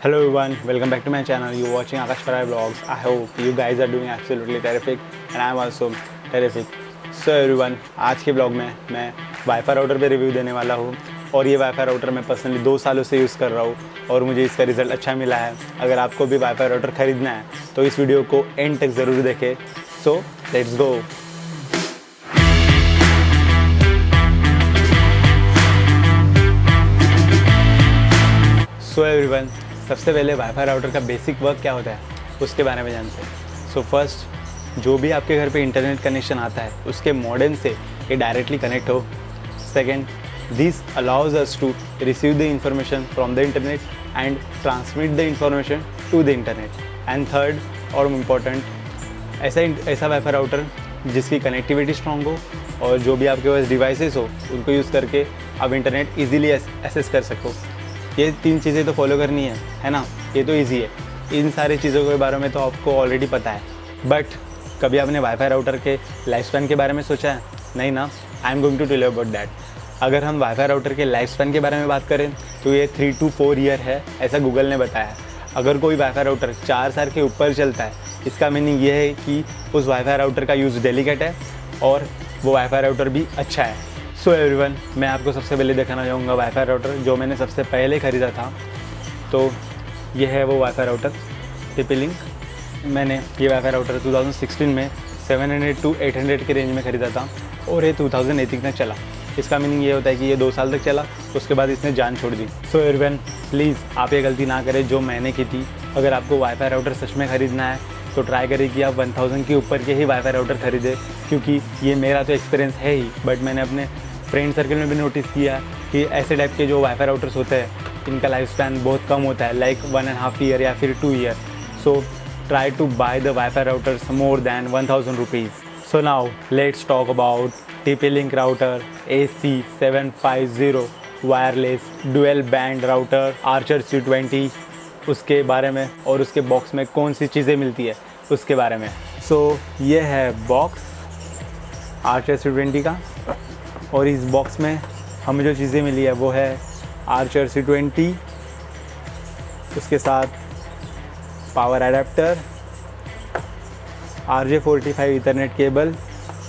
Hello everyone, welcome back to my channel. You're watching Akash Farai Vlogs. I hope you guys are doing absolutely terrific and I'm also terrific. So everyone, आज के blog में मैं wifi router पे review देने वाला हूँ और ये वाईफाई राउटर मैं पर्सनली 2 सालों से यूज़ कर रहा हूँ और मुझे इसका रिज़ल्ट अच्छा मिला है। अगर आपको भी वाईफाई राउटर ख़रीदना है तो इस वीडियो को एंड तक ज़रूर देखें। So let's go. So everyone, सबसे पहले वाईफाई राउटर का बेसिक वर्क क्या होता है उसके बारे में जानते हैं। सो फर्स्ट, जो भी आपके घर पे इंटरनेट कनेक्शन आता है उसके मॉडेम से ये डायरेक्टली कनेक्ट हो। Second, this allows us to receive the information from the internet and transmit the information to the internet. And third और इम्पॉर्टेंट, ऐसा वाईफाई राउटर जिसकी कनेक्टिविटी स्ट्रॉन्ग हो और जो भी आपके पास डिवाइसेस हो उनको यूज़ करके आप इंटरनेट ईजिली एक्सेस कर सको। ये 3 चीज़ें तो फॉलो करनी है ना, ये तो इजी है। इन सारी चीज़ों के बारे में तो आपको ऑलरेडी पता है, बट कभी आपने वाईफाई राउटर के लाइफ स्पैन के बारे में सोचा है? नहीं ना, I am going to tell you about that. अगर हम वाईफाई राउटर के लाइफ स्पैन के बारे में बात करें तो ये 3 to 4 ईयर है, ऐसा गूगल ने बताया है। अगर कोई वाईफाई राउटर 4 साल के ऊपर चलता है, इसका मीनिंग ये है कि उस वाईफाई राउटर का यूज़ डेलिकेट है और वो वाईफाई राउटर भी अच्छा है। सो एवरीवन, मैं आपको सबसे पहले दिखाना चाहूँगा वाईफाई राउटर जो मैंने सबसे पहले ख़रीदा था। तो ये है वो वाईफाई राउटर TP-Link। मैंने ये वाईफाई राउटर 2016 में 700 to 800 के रेंज में ख़रीदा था और ये 2018 तक चला। इसका मीनिंग ये होता है कि ये 2 साल तक चला, उसके बाद इसने जान छोड़ दी। सो एवरीवन, प्लीज़ आप ये गलती ना करें जो मैंने की थी। अगर आपको वाईफाई राउटर सच में ख़रीदना है तो ट्राई करें कि आप 1000 के ऊपर के ही वाईफाई राउटर ख़रीदें, क्योंकि ये मेरा तो एक्सपीरियंस है ही, बट मैंने अपने फ्रेंड सर्कल में भी नोटिस किया कि ऐसे टाइप के जो वाईफाई राउटर्स होते हैं इनका लाइफ स्पैन बहुत कम होता है, लाइक 1.5 ईयर या फिर 2 year. So try to buy the wifi routers more than 1000 rupees. So now let's talk about TP-Link router AC750 wireless dual band router Archer C20, उसके बारे में और उसके बॉक्स में कौन सी चीज़ें मिलती है उसके बारे में। सो ये है बॉक्स आर्चर C20 का और इस बॉक्स में हमें जो चीज़ें मिली है वो है आर्चर C20, उसके साथ power adapter, RJ45 ethernet cable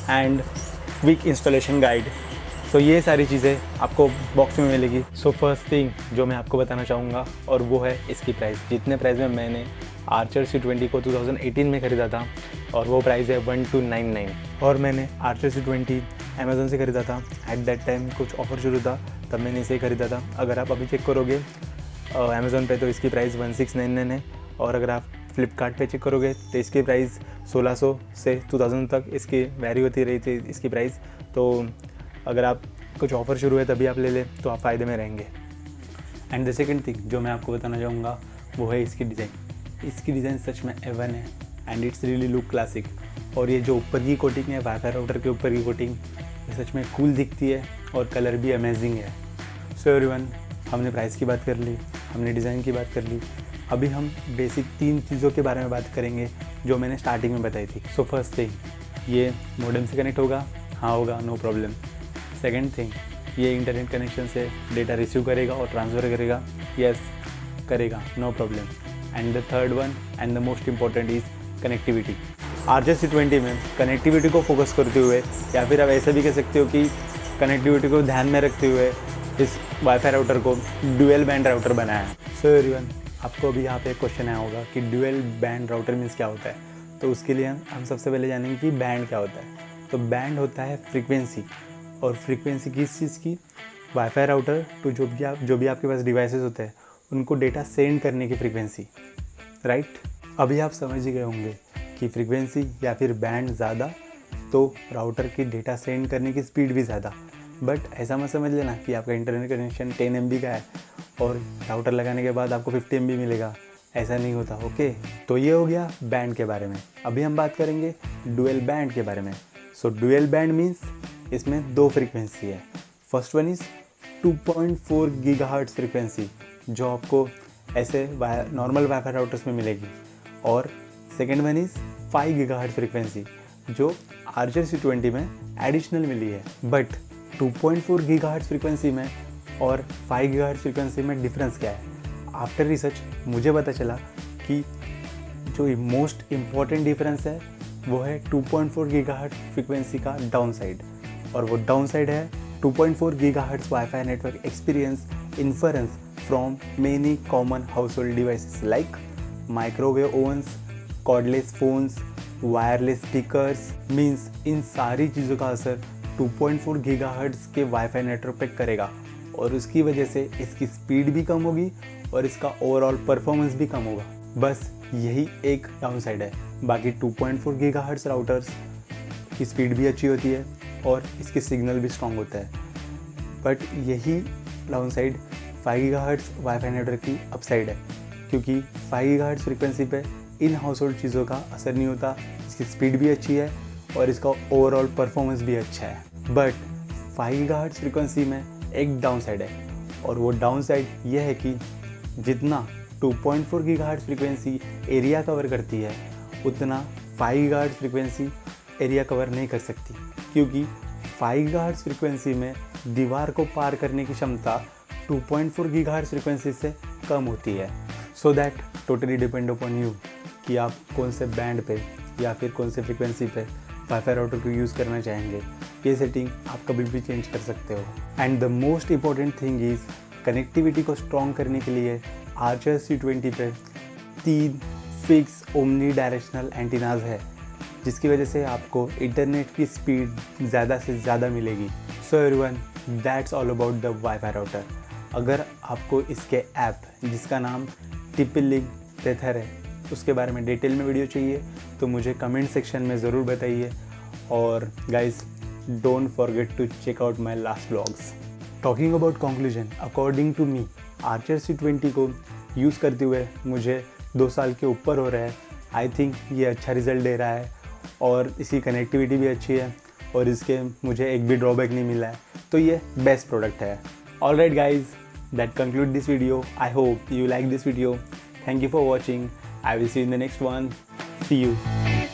and quick installation guide. So ये सारी चीज़ें आपको बॉक्स में मिलेगी। सो फर्स्ट थिंग जो मैं आपको बताना चाहूँगा और वो है इसकी प्राइस। जितने प्राइस में मैंने आर्चर C20 को 2018 में ख़रीदा था और वो प्राइस है 1299 और मैंने आर्चर C20 अमेज़न से ख़रीदा था। एट दैट टाइम कुछ ऑफ़र शुरू था, तब मैंने इसे ख़रीदा था। अगर आप अभी चेक करोगे अमेज़न पे तो इसकी प्राइस 1699 है और अगर आप फ्लिपकार्ट पे चेक करोगे तो इसकी प्राइस 1600 से 2000 तक इसकी वैरी होती रही थी इसकी प्राइस। तो अगर आप कुछ ऑफ़र शुरू है तभी आप ले लें तो आप फ़ायदे में रहेंगे। एंड द सेकेंड थिंग जो मैं आपको बताना चाहूँगा वो है इसकी डिज़ाइन। इसकी डिज़ाइन सच में A1 है and it's really look classic. और ये जो ऊपर की कोटिंग है वाईफाई राउटर के ऊपर की कोटिंग, ये सच में कूल दिखती है और कलर भी अमेजिंग है। सो एवरीवन, हमने प्राइस की बात कर ली, हमने डिज़ाइन की बात कर ली। अभी हम बेसिक 3 चीज़ों के बारे में बात करेंगे जो मैंने स्टार्टिंग में बताई थी। सो फर्स्ट थिंग, ये मॉडेम से कनेक्ट होगा? हाँ होगा, नो प्रॉब्लम। सेकेंड थिंग, ये इंटरनेट कनेक्शन से डेटा रिसीव करेगा और ट्रांसफ़र करेगा? यस करेगा, no problem. And the third one and the most important is connectivity. Archer C20 में कनेक्टिविटी को फोकस करते हुए या फिर आप ऐसा भी कह सकते हो कि कनेक्टिविटी को ध्यान में रखते हुए इस वाईफाई राउटर को डुअल बैंड राउटर बनाया है। सो एवरीवन, आपको अभी यहाँ पे एक क्वेश्चन आया होगा कि डुअल बैंड राउटर मीन्स क्या होता है। तो उसके लिए हम सबसे पहले जानेंगे कि बैंड क्या होता है। तो बैंड होता है फ्रीक्वेंसी, और फ्रीक्वेंसी किस चीज़ की? वाईफाई राउटर टू जो भी आपके पास डिवाइसेस होते हैं उनको डेटा सेंड करने की फ्रीक्वेंसी, राइट। अभी आप समझ ही गए होंगे कि फ्रीक्वेंसी या फिर बैंड ज़्यादा तो राउटर की डेटा सेंड करने की स्पीड भी ज़्यादा। बट ऐसा मत समझ लेना कि आपका इंटरनेट कनेक्शन 10 MB का है और राउटर लगाने के बाद आपको 50 MB मिलेगा, ऐसा नहीं होता। ओके, तो ये हो गया बैंड के बारे में। अभी हम बात करेंगे डुअल बैंड के बारे में। सो डुअल बैंड मीन्स इसमें 2 फ्रीक्वेंसी है। First one is 2.4 GHz frequency जो आपको ऐसे नॉर्मल वाईफाई राउटर्स में मिलेगी, और second one is 5 GHz frequency जो आर्चर C20 में एडिशनल मिली है। बट 2.4 GHz फ्रीक्वेंसी में और 5 GHz फ्रीक्वेंसी में डिफरेंस क्या है? आफ्टर रिसर्च मुझे पता चला कि जो मोस्ट इम्पॉर्टेंट डिफरेंस है वो है 2.4 गीगाहर्ट्ज़ फ्रीक्वेंसी का डाउन साइड, और वो डाउन साइड है 2.4 gigahertz wifi network experience inference from many common household devices like microwave ओवन्स, cordless phones, wireless speakers. Means in सारी चीज़ों का असर 2.4 गीगाहर्ट्ज़ के वाईफाई नेटवर्क पे करेगा, और उसकी वजह से इसकी स्पीड भी कम होगी और इसका ओवरऑल परफॉर्मेंस भी कम होगा। बस यही एक डाउन साइड है। बाकी 2.4 गीगाहर्ट्ज़ राउटर्स की स्पीड भी अच्छी होती है और इसके सिग्नल भी स्ट्रॉन्ग होता है। बट यही down side 5 gigahertz wifi network की अपसाइड है, क्योंकि 5 गीगाहर्ट्ज़ फ्रीक्वेंसी पे इन हाउस होल्ड चीज़ों का असर नहीं होता, इसकी स्पीड भी अच्छी है और इसका ओवरऑल परफॉर्मेंस भी अच्छा है। बट 5 गीगाहर्ट्ज़ फ्रीक्वेंसी में एक डाउन साइड है, और वो डाउन साइड ये है कि जितना 2.4 गीगाहर्ट्ज़ फ्रीक्वेंसी एरिया कवर करती है उतना 5 गीगाहर्ट्ज़ फ्रीक्वेंसी एरिया कवर नहीं कर सकती, क्योंकि 5 गीगाहर्ट्ज़ फ्रीक्वेंसी में दीवार को पार करने की क्षमता 2.4 गीगाहर्ट्ज़ फ्रीक्वेंसी से कम होती है। So that totally depend upon you कि आप कौन से बैंड पे या फिर कौन से फ्रीक्वेंसी पे वाईफाई राउटर को यूज़ करना चाहेंगे। ये सेटिंग आप कभी भी चेंज कर सकते हो। And the most important thing is connectivity को स्ट्रॉन्ग करने के लिए आर्चर C20 पे 3 फिक्स ओमनी डायरेक्शनल एंटीनाज है, जिसकी वजह से आपको इंटरनेट की स्पीड ज़्यादा से ज़्यादा मिलेगी। So everyone, that's all about the wifi router. अगर आपको इसके ऐप जिसका नाम TP-Link टेथर है उसके बारे में डिटेल में वीडियो चाहिए तो मुझे कमेंट सेक्शन में ज़रूर बताइए। और guys, don't forget to check out my last vlogs. Talking about conclusion, according to me Archer C20 को यूज़ करते हुए मुझे 2 साल के ऊपर हो रहा है। आई थिंक ये अच्छा रिज़ल्ट दे रहा है और इसकी कनेक्टिविटी भी अच्छी है और इसके मुझे एक भी ड्रॉबैक नहीं मिला है, तो ये बेस्ट प्रोडक्ट है। Alright guys, that conclude this video. I hope you like this video. Thank you for watching. I will see you in the next one. See you.